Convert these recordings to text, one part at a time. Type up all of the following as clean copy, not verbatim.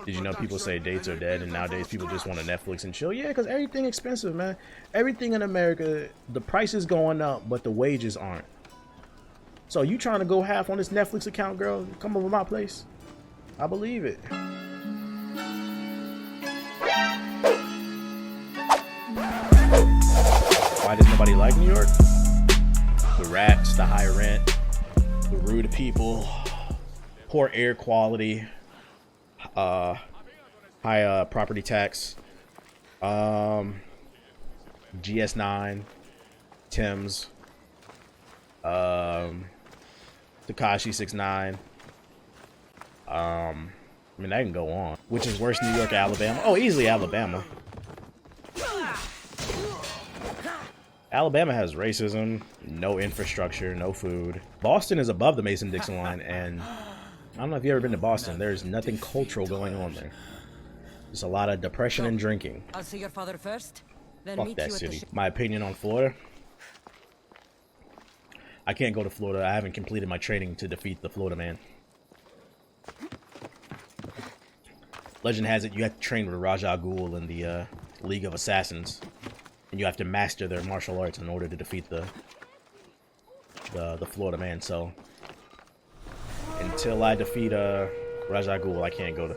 Did you know people say dates are dead and nowadays people just want to Netflix and chill? Yeah, because everything expensive, man. Everything in America, the price is going up, but the wages aren't. So you trying to go half on this Netflix account, girl? Come over my place. I believe it. Why does nobody like New York? The rats, the high rent, the rude people, poor air quality, high property tax, GS9, Tim's, Tekashi 6ix9ine. I mean, I can go on. Which is worse, New York or Alabama? Oh, easily Alabama. Alabama has racism, no infrastructure, no food. Boston is above the Mason-Dixon line, and I don't know if you've ever been to Boston. There's nothing cultural going on there. There's a lot of depression and drinking. I'll see your father first. Then Fuck that city. My opinion on Florida. I can't go to Florida. I haven't completed my training to defeat the Florida man. Legend has it you have to train with Raja Ghul in the League of Assassins. And you have to master their martial arts in order to defeat the Florida man. So until I defeat Raja Ghul, I can't go to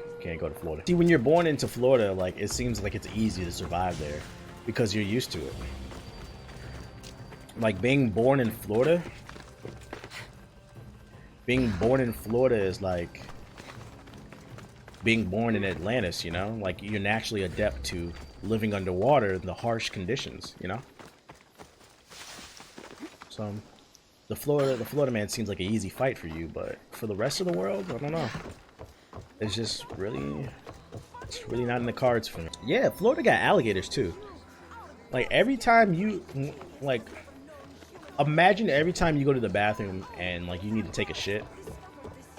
Florida. See, when you're born into Florida, like, it seems like it's easy to survive there because you're used to it. Like, being born in Florida is like being born in Atlantis, you know? Like, you're naturally adept to living underwater in the harsh conditions, you know? So the Florida man seems like an easy fight for you, but for the rest of the world, I don't know. It's just really not in the cards for me. Yeah, Florida got alligators too. Like, every time you, like, imagine every time you go to the bathroom and, like, you need to take a shit,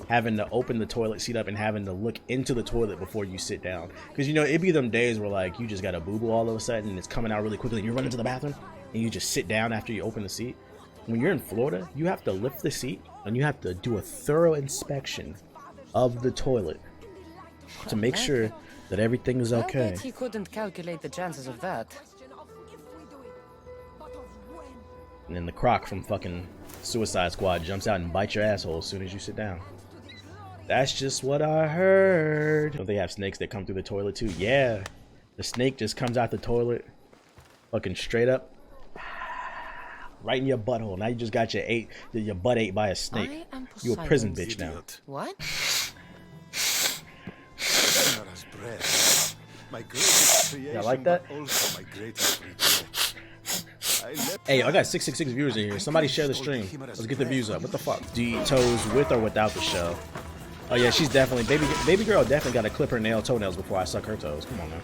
having to open the toilet seat up and having to look into the toilet before you sit down. Because, you know, it'd be them days where, like, you just got a boo-boo all of a sudden and it's coming out really quickly and you run into the bathroom and you just sit down after you open the seat. When you're in Florida, you have to lift the seat and you have to do a thorough inspection of the toilet to make sure that everything is okay. I bet he couldn't calculate the chances of that. And then the croc from fucking Suicide Squad jumps out and bites your asshole as soon as you sit down. That's just what I heard. Don't they have snakes that come through the toilet too? Yeah. The snake just comes out the toilet, fucking straight up, right in your butthole. Now you just got your butt ate by a snake. You a prison bitch now. What? Y'all like that? Hey, I got 666 viewers in here. Somebody share the stream. Let's get the views up. What the fuck? Do you eat toes with or without the shell? Oh yeah, she's definitely baby girl definitely got to clip her toenails before I suck her toes. Come on, man.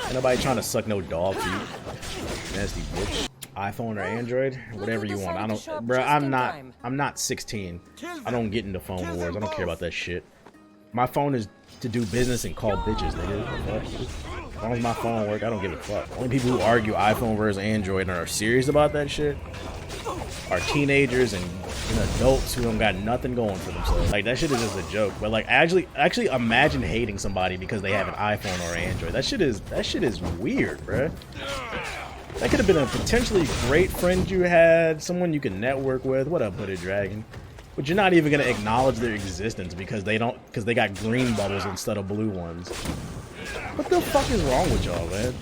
Ain't nobody trying to suck no dog feet. Nasty bitch. iPhone or Android, whatever you want. I don't, bro. I'm not 16. I don't get into phone wars. I don't care about that shit. My phone is to do business and call bitches, nigga. As long as my phone work, I don't give a fuck. Only people who argue iPhone versus Android and are serious about that shit are teenagers and adults who don't got nothing going for themselves. Like, that shit is just a joke. But like, actually imagine hating somebody because they have an iPhone or an Android. That shit is weird, bruh. That could have been a potentially great friend you had, someone you can network with. What up, Hooded Dragon? But you're not even gonna acknowledge their existence because they got green bubbles instead of blue ones. What the fuck is wrong with y'all, man?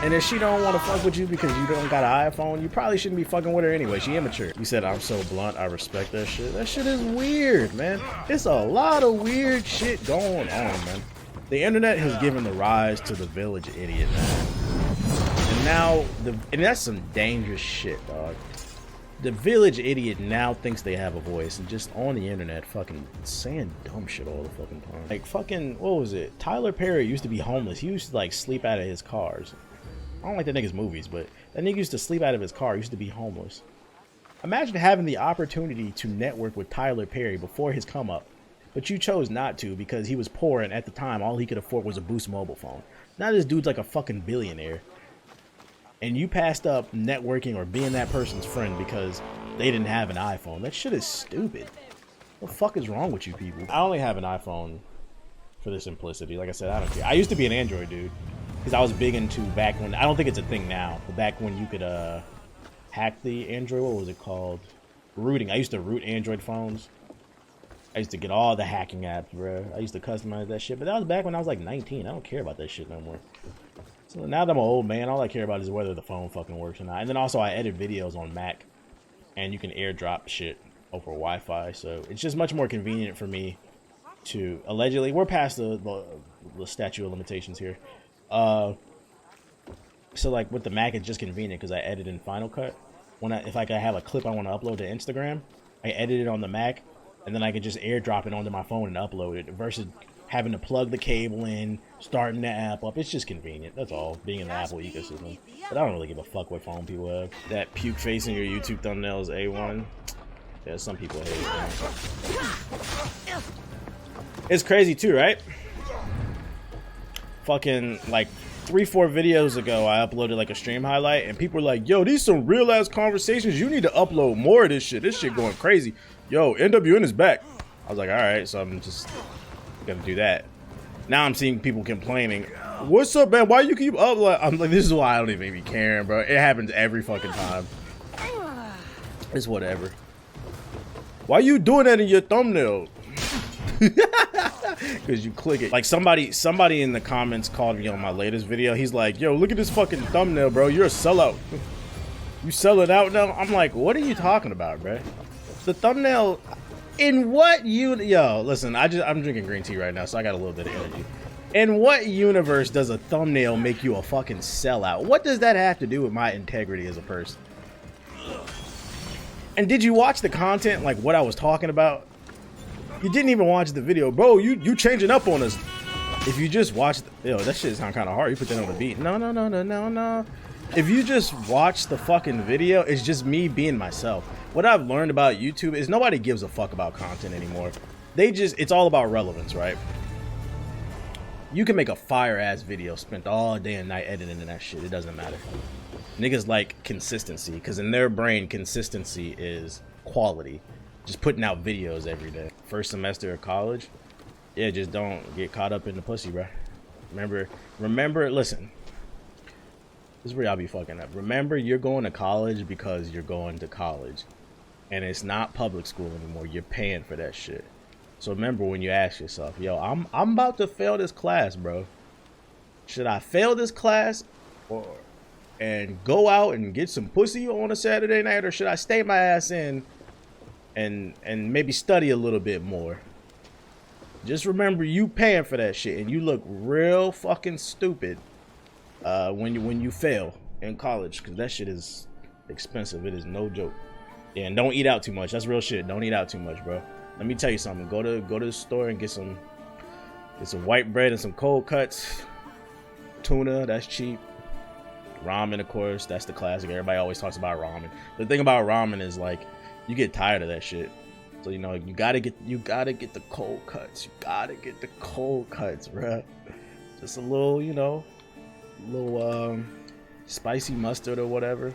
And if she don't want to fuck with you because you don't got an iPhone, you probably shouldn't be fucking with her anyway. She immature. You said I'm so blunt, I respect that shit. That shit is weird, man. It's a lot of weird shit going on, man. The internet has given the rise to the village idiot, man. And now, and that's some dangerous shit, dog. The village idiot now thinks they have a voice and just on the internet fucking saying dumb shit all the fucking time. Like fucking, what was it? Tyler Perry used to be homeless. He used to like sleep out of his cars. I don't like that nigga's movies, but that nigga used to sleep out of his car. He used to be homeless. Imagine having the opportunity to network with Tyler Perry before his come up, but you chose not to because he was poor and at the time all he could afford was a Boost mobile phone. Now this dude's like a fucking billionaire. And you passed up networking or being that person's friend because they didn't have an iPhone. That shit is stupid. What the fuck is wrong with you people? I only have an iPhone for the simplicity. Like I said, I don't care. I used to be an Android dude because I was big into back when, I don't think it's a thing now, but back when you could hack the Android, what was it called? Rooting. I used to root Android phones. I used to get all the hacking apps, bro. I used to customize that shit, but that was back when I was like 19. I don't care about that shit no more. So now that I'm an old man, all I care about is whether the phone fucking works or not. And then also I edit videos on Mac, and you can airdrop shit over Wi-Fi, so it's just much more convenient for me to allegedly. We're past the statute of limitations here. So like with the Mac, it's just convenient because I edit in Final Cut. If I have a clip I want to upload to Instagram, I edit it on the Mac, and then I could just airdrop it onto my phone and upload it versus having to plug the cable in, starting the app up. It's just convenient. That's all. Being in the Apple ecosystem. But I don't really give a fuck what phone people have. That puke face in your YouTube thumbnail is A1. Yeah, some people hate it. It's crazy too, right? Fucking like 3-4 videos ago, I uploaded like a stream highlight, and people were like, "Yo, these some real ass conversations. You need to upload more of this shit. This shit going crazy. Yo, NWN is back." I was like, "All right," so I'm just gonna do that. Now I'm seeing people complaining. "What's up, man? Why you keep uploading?" I'm like, this is why I don't even be caring, bro. It happens every fucking time. It's whatever. Why you doing that in your thumbnail? Because you click it. Like somebody in the comments called me on my latest video. He's like, "Yo, look at this fucking thumbnail, bro. You're a sellout. You sell it out now?" I'm like, what are you talking about, bro? The thumbnail. In what yo, listen, I'm drinking green tea right now, so I got a little bit of energy. In what universe does a thumbnail make you a fucking sellout? What does that have to do with my integrity as a person? And did you watch the content, like what I was talking about? You didn't even watch the video, bro. You changing up on us. If you just watched, yo, that shit sound kind of hard. You put that on the beat. No. If you just watch the fucking video, it's just me being myself. What I've learned about YouTube is nobody gives a fuck about content anymore. It's all about relevance, right? You can make a fire ass video, spent all day and night editing that shit. It doesn't matter. Niggas like consistency, because in their brain, consistency is quality. Just putting out videos every day. First semester of college, yeah, just don't get caught up in the pussy, bro. Remember, listen. This is where y'all be fucking up. Remember, you're going to college because you're going to college. And it's not public school anymore. You're paying for that shit. So remember when you ask yourself, yo, I'm about to fail this class, bro. Should I fail this class and go out and get some pussy on a Saturday night, or should I stay my ass in and maybe study a little bit more? Just remember, you paying for that shit, and you look real fucking stupid when you fail in college, because that shit is expensive. It is no joke. Yeah, and don't eat out too much. That's real shit. Don't eat out too much, bro. Let me tell you something. Go to the store and get some white bread and some cold cuts. Tuna, that's cheap. Ramen, of course, that's the classic. Everybody always talks about ramen. The thing about ramen is, like, you get tired of that shit. So, you know, you gotta get the cold cuts. You gotta get the cold cuts, bro. Just a little, you know, spicy mustard or whatever,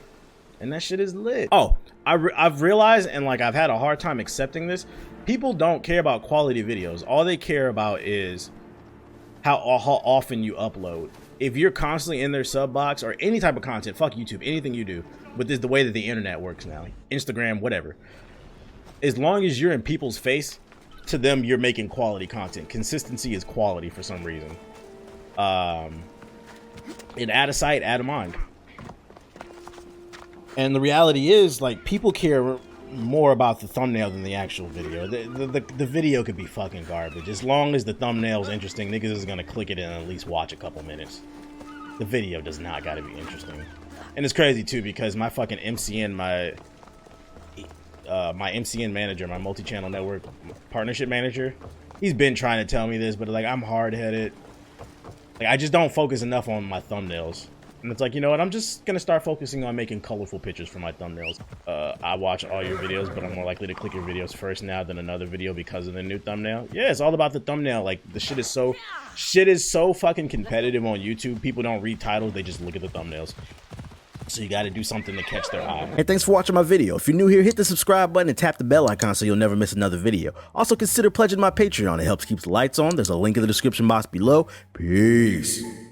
and that shit is lit. Oh, I've realized, and like I've had a hard time accepting this, people don't care about quality videos. All they care about is how often you upload. If you're constantly in their sub box or any type of content, fuck YouTube, anything you do, but this is the way that the internet works now, Instagram, whatever. As long as you're in people's face, to them you're making quality content. Consistency is quality for some reason. And out of sight, out of mind. And the reality is, like, people care more about the thumbnail than the actual video. The video could be fucking garbage. As long as the thumbnail is interesting, niggas is gonna click it and at least watch a couple minutes. The video does not gotta be interesting. And it's crazy too, because my fucking MCN, my MCN manager, my multi-channel network partnership manager, he's been trying to tell me this, but like, I'm hard-headed. Like, I just don't focus enough on my thumbnails. And it's like, you know what? I'm just going to start focusing on making colorful pictures for my thumbnails. I watch all your videos, but I'm more likely to click your videos first now than another video because of the new thumbnail. Yeah, it's all about the thumbnail. Like, the shit is so fucking competitive on YouTube. People don't read titles. They just look at the thumbnails. So you gotta do something to catch their eye. And thanks for watching my video. If you're new here, hit the subscribe button and tap the bell icon so you'll never miss another video. Also consider pledging my Patreon. It helps keep the lights on. There's a link in the description box below. Peace.